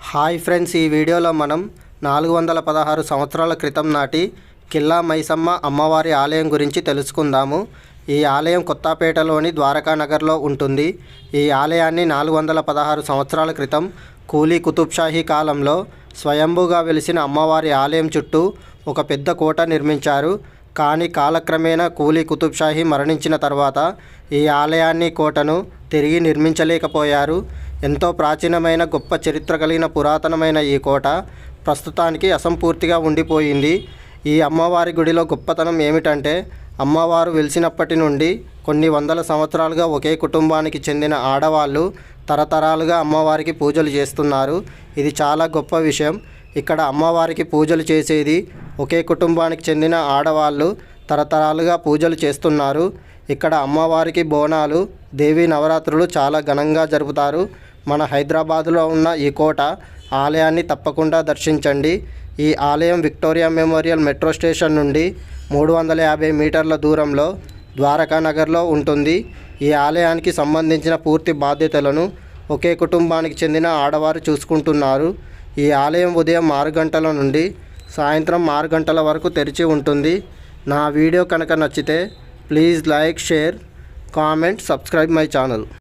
Hi friends, ఈ వీడియోలో మనం 416 సంవత్సరాల క్రితం నాటి కిల్లా మైసమ్మ అమ్మవారి ఆలయం గురించి తెలుసుకుందాము. ఈ ఆలయం కొత్తపేటలోని ద్వారకా నగర్లో ఉంటుంది. ఈ ఆలయాన్ని 416 సంవత్సరాల క్రితం కూలీ కుతుబ్షాహీ కాలంలో స్వయంభూగా వెలిసిన అమ్మవారి ఆలయం చుట్టూ ఒక పెద్ద కోట నిర్మించారు. కానీ కాలక్రమేణా కూలీ కుతుబ్షాహీ మరణించిన తర్వాత ఈ ఆలయాన్ని కోటను తిరిగి నిర్మించలేకపోయారు. ఎంతో ప్రాచీనమైన గొప్ప చరిత్ర కలిగిన పురాతనమైన ఈ కోట ప్రస్తుతానికి అసంపూర్తిగా ఉండిపోయింది. ఈ అమ్మవారి గుడిలో గొప్పతనం ఏమిటంటే, అమ్మవారు వెలిసినప్పటి నుండి కొన్ని వందల సంవత్సరాలుగా ఒకే కుటుంబానికి చెందిన ఆడవాళ్ళు తరతరాలుగా అమ్మవారికి పూజలు చేస్తున్నారు. ఇది చాలా గొప్ప విషయం. ఇక్కడ అమ్మవారికి పూజలు చేసేది ఒకే కుటుంబానికి చెందిన ఆడవాళ్ళు తరతరాలుగా పూజలు చేస్తున్నారు. ఇక్కడ అమ్మవారికి బోనాలు, దేవీ నవరాత్రులు చాలా ఘనంగా జరుపుతారు. మన హైదరాబాదులో ఉన్న ఈ కోట ఆలయాన్ని తప్పకుండా దర్శించండి. ఈ ఆలయం విక్టోరియా మెమోరియల్ మెట్రో స్టేషన్ నుండి 350 మీటర్ల దూరంలో ద్వారకా నగర్లో ఉంటుంది. ఈ ఆలయానికి సంబంధించిన పూర్తి బాధ్యతలను ఒకే కుటుంబానికి చెందిన ఆడవారు చూసుకుంటున్నారు. ఈ ఆలయం ఉదయం 6 గంటల నుండి సాయంత్రం 6 గంటల వరకు తెరిచి ఉంటుంది. నా వీడియో కనుక నచ్చితే please like, share, comment, subscribe my channel.